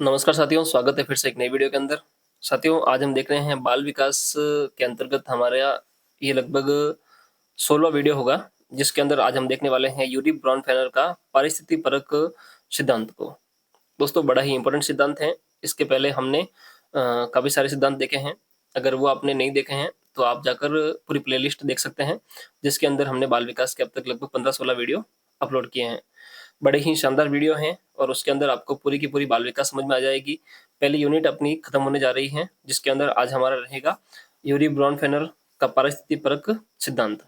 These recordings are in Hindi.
नमस्कार साथियों, स्वागत है फिर से एक नई वीडियो के अंदर। साथियों, आज हम देख रहे हैं बाल विकास के अंतर्गत हमारा ये लगभग 16वाँ वीडियो होगा, जिसके अंदर आज हम देखने वाले हैं यूरी ब्रॉनफेनर का पारिस्थिति परक सिद्धांत को। दोस्तों, बड़ा ही इम्पोर्टेंट सिद्धांत है। इसके पहले हमने काफ़ी सारे सिद्धांत देखे हैं। अगर वो आपने नहीं देखे हैं, तो आप जाकर पूरी प्लेलिस्ट देख सकते हैं, जिसके अंदर हमने बाल विकास के अब तक लगभग 15-16 वीडियो अपलोड किए हैं। बड़े ही शानदार वीडियो हैं और उसके अंदर आपको पूरी की पूरी बाल विकास समझ में आ जाएगी। पहली यूनिट अपनी खत्म होने जा रही है, जिसके अंदर आज हमारा रहेगा यूरी ब्रॉनफेनर का पारिस्थितिकी परक सिद्धांत।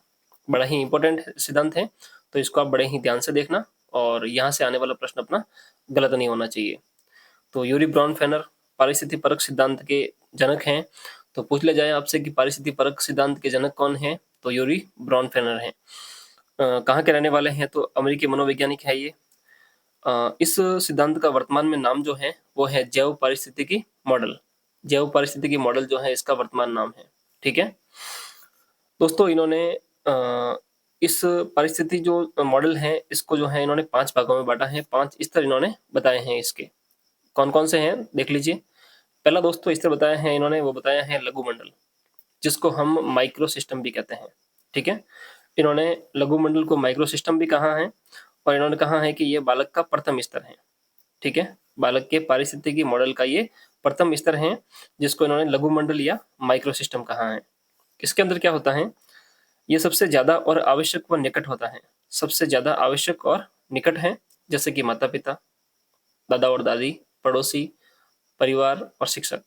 बड़ा ही इंपॉर्टेंट सिद्धांत है, तो इसको आप बड़े ही ध्यान से देखना और यहाँ से आने वाला प्रश्न अपना गलत नहीं होना चाहिए। तो यूरी ब्रॉनफेनर पारिस्थितिकी परक सिद्धांत के जनक हैं। तो पूछ लिया जाए आपसे कि पारिस्थितिकी परक सिद्धांत के जनक कौन है, तो यूरी ब्रॉनफेनर हैं। कहाँ के रहने वाले हैं, तो अमेरिकी मनोवैज्ञानिक है ये। इस सिद्धांत का वर्तमान में नाम जो है वो है जैव पारिस्थितिकी मॉडल। जैव पारिस्थितिकी मॉडल जो है इसका वर्तमान नाम है। ठीक है दोस्तों, इन्होंने इस पारिस्थिति जो मॉडल है इसको जो है इन्होंने 5 भागों में बांटा है। 5 स्तर इन्होंने बताए हैं। इसके कौन कौन से हैं देख लीजिए। पहला दोस्तों स्तर बताया है इन्होंने, वो बताया है लघु मंडल, जिसको हम माइक्रो सिस्टम भी कहते हैं। ठीक है, इन्होंने लघु मंडल को माइक्रो सिस्टम भी कहा है और इन्होंने कहा है कि ये बालक का प्रथम स्तर है। ठीक है, बालक के पारिस्थितिकी मॉडल का ये प्रथम स्तर है, जिसको इन्होंने लघु मंडल या माइक्रो सिस्टम कहा है। इसके अंदर क्या होता है, ये सबसे ज्यादा और आवश्यक व निकट होता है। सबसे ज्यादा आवश्यक और निकट है, जैसे कि माता पिता, दादा और दादी, पड़ोसी, परिवार और शिक्षक।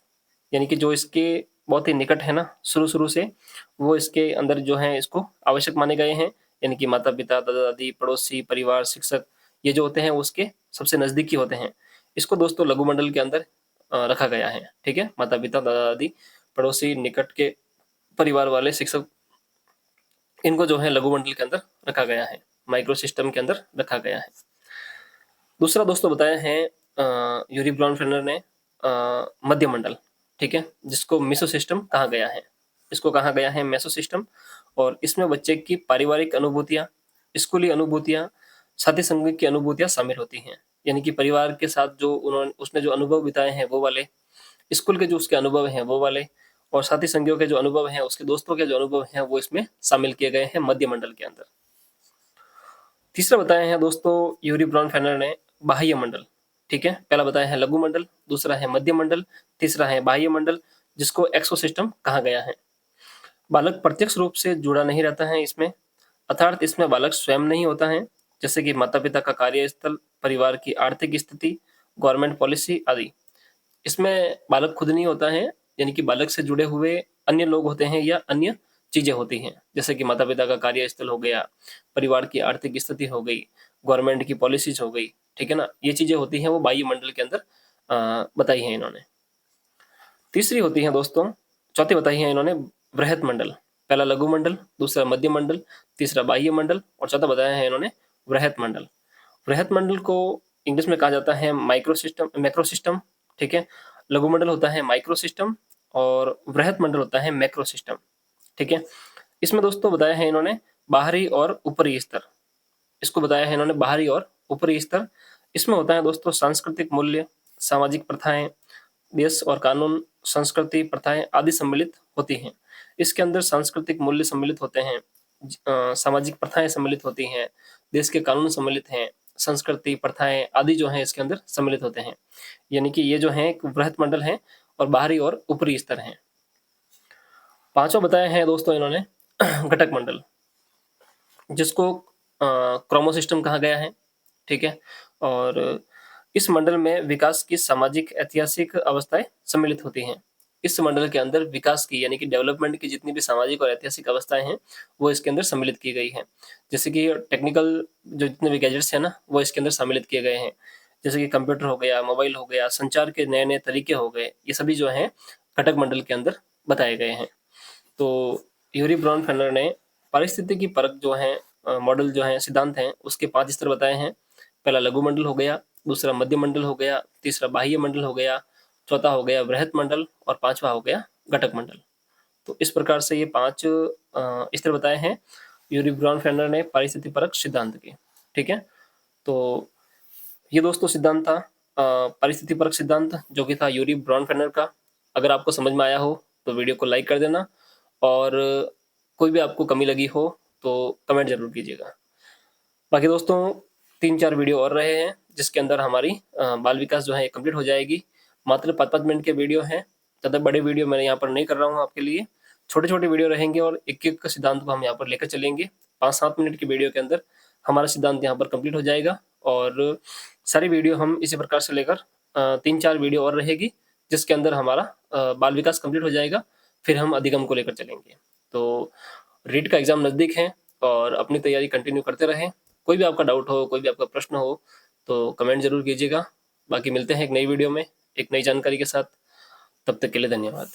यानी कि जो इसके बहुत ही निकट है ना शुरू शुरू से, वो इसके अंदर जो है इसको आवश्यक माने गए हैं। यानी कि माता पिता, दादा दादी, पड़ोसी, परिवार, शिक्षक, ये जो होते हैं उसके सबसे नजदीकी होते हैं। इसको दोस्तों लघु मंडल के अंदर रखा गया है। ठीक है, माता पिता, दादा दादी, पड़ोसी, निकट के परिवार वाले, शिक्षक, इनको जो है लघु मंडल के अंदर रखा गया है, माइक्रो सिस्टम के अंदर रखा गया है। दूसरा दोस्तों बताया है यूरी ब्रॉनफेनर ने मध्य मंडल। ठीक है, जिसको मेसो सिस्टम कहा गया है। इसको कहा गया है मेसो सिस्टम, और इसमें बच्चे की पारिवारिक अनुभूतियां, स्कूली अनुभूतियां, साथी संग की अनुभूतियां शामिल होती हैं। यानी कि परिवार के साथ जो उसने जो अनुभव बिताए हैं वो वाले, स्कूल के जो उसके अनुभव हैं वो वाले, और साथी संगियों के जो अनुभव हैं, उसके दोस्तों के जो अनुभव हैं, वो इसमें शामिल किए गए हैं मध्य मंडल के अंदर। तीसरा बताया है दोस्तों यूरी ब्रॉनफेनर ने बाह्य मंडल। ठीक है, पहला बताया है लघु मंडल, दूसरा है मध्य मंडल, तीसरा है बाह्य मंडल, जिसको एक्सो सिस्टम कहा गया है। बालक प्रत्यक्ष रूप से जुड़ा नहीं रहता है इसमें, अर्थात इसमें बालक स्वयं नहीं होता है, जैसे कि माता पिता का कार्यस्थल, परिवार की आर्थिक स्थिति, गवर्नमेंट पॉलिसी आदि। इसमें बालक खुद नहीं होता है, यानी कि बालक से जुड़े हुए अन्य लोग होते हैं या अन्य चीजें होती हैं, जैसे कि माता पिता का कार्यस्थल हो गया, परिवार की आर्थिक स्थिति हो गई, गवर्नमेंट की पॉलिसीज हो गई। ठीक है ना, ये चीजें होती हैं वो बाह्य मंडल के अंदर बताई है इन्होंने। तीसरी होती है दोस्तों, चौथी बताई है इन्होंने बृहत मंडल। पहला लघु मंडल, दूसरा मध्य मंडल, तीसरा बाह्य मंडल, और चौथा बताया है इन्होंने बृहत मंडल। बृहत मंडल को इंग्लिश में कहा जाता है माइक्रो सिस्टम, मैक्रो सिस्टम। ठीक है, लघु मंडल होता है माइक्रो सिस्टम और बृहत मंडल होता है मैक्रो सिस्टम। ठीक है, इसमें दोस्तों बताया है इन्होंने बाहरी और ऊपरी स्तर। इसको बताया है इन्होंने बाहरी और ऊपरी स्तर। इसमें होता है दोस्तों सांस्कृतिक मूल्य, सामाजिक प्रथाएं, देश और कानून, संस्कृति, प्रथाएं आदि सम्मिलित होती हैं। इसके अंदर सांस्कृतिक मूल्य सम्मिलित होते हैं, सामाजिक प्रथाएं सम्मिलित होती हैं, देश के कानून सम्मिलित हैं, संस्कृति, प्रथाएं आदि जो है इसके अंदर सम्मिलित होते हैं। यानी कि ये जो है एक बृहत मंडल है और बाहरी और ऊपरी स्तर है। पांचवा बताया है दोस्तों इन्होंने घटक मंडल, जिसको क्रोमो सिस्टम कहा गया है। ठीक है, और इस मंडल में विकास की सामाजिक ऐतिहासिक अवस्थाएं सम्मिलित होती हैं। इस मंडल के अंदर विकास की यानी कि डेवलपमेंट की जितनी भी सामाजिक और ऐतिहासिक अवस्थाएं हैं वो इसके अंदर सम्मिलित की गई हैं। जैसे कि टेक्निकल जो जितने भी गैजेट्स हैं ना वो इसके अंदर सम्मिलित किए गए हैं, जैसे कि कंप्यूटर हो गया, मोबाइल हो गया, संचार के नए नए तरीके हो गए, ये सभी जो है घटक मंडल के अंदर बताए गए हैं। तो यूरी ब्रॉनफेनर ने पारिस्थितिकी परक जो है मॉडल जो है सिद्धांत हैं उसके 5 स्तर बताए हैं। पहला लघु मंडल हो गया, दूसरा मध्य मंडल हो गया, तीसरा बाह्य मंडल हो गया, चौथा हो गया बृहत मंडल और पांचवा हो गया घटक मंडल। तो इस प्रकार से ये 5 स्तर बताए हैं यूरी ब्रॉनफेनर ने पारिस्थितिकी परक सिद्धांत के। ठीक है, तो ये दोस्तों सिद्धांत था। परिस्थितिपरक सिद्धांत जो कि था यूरी ब्रॉनफेनर का। अगर आपको समझ में आया हो तो वीडियो को लाइक कर देना, और कोई भी आपको कमी लगी हो तो कमेंट जरूर कीजिएगा। बाकी दोस्तों 3-4 वीडियो और रहे हैं जिसके अंदर हमारी बाल विकास जो है कंप्लीट हो जाएगी। मात्र 5-5 मिनट के वीडियो हैं, ज़्यादा बड़े वीडियो मैं यहाँ पर नहीं कर रहा हूँ आपके लिए। छोटे छोटे वीडियो रहेंगे और एक एक सिद्धांत को हम यहाँ पर लेकर चलेंगे। 5-7 मिनट की वीडियो के अंदर हमारा सिद्धांत यहाँ पर कंप्लीट हो जाएगा, और सारी वीडियो हम इसी प्रकार से लेकर 3-4 वीडियो और रहेगी जिसके अंदर हमारा बाल विकास कंप्लीट हो जाएगा। फिर हम अधिगम को लेकर चलेंगे। तो रीट का एग्जाम नज़दीक है और अपनी तैयारी कंटिन्यू करते रहें। कोई भी आपका डाउट हो, कोई भी आपका प्रश्न हो तो कमेंट जरूर कीजिएगा। बाकी मिलते हैं एक नई वीडियो में एक नई जानकारी के साथ। तब तक के लिए धन्यवाद।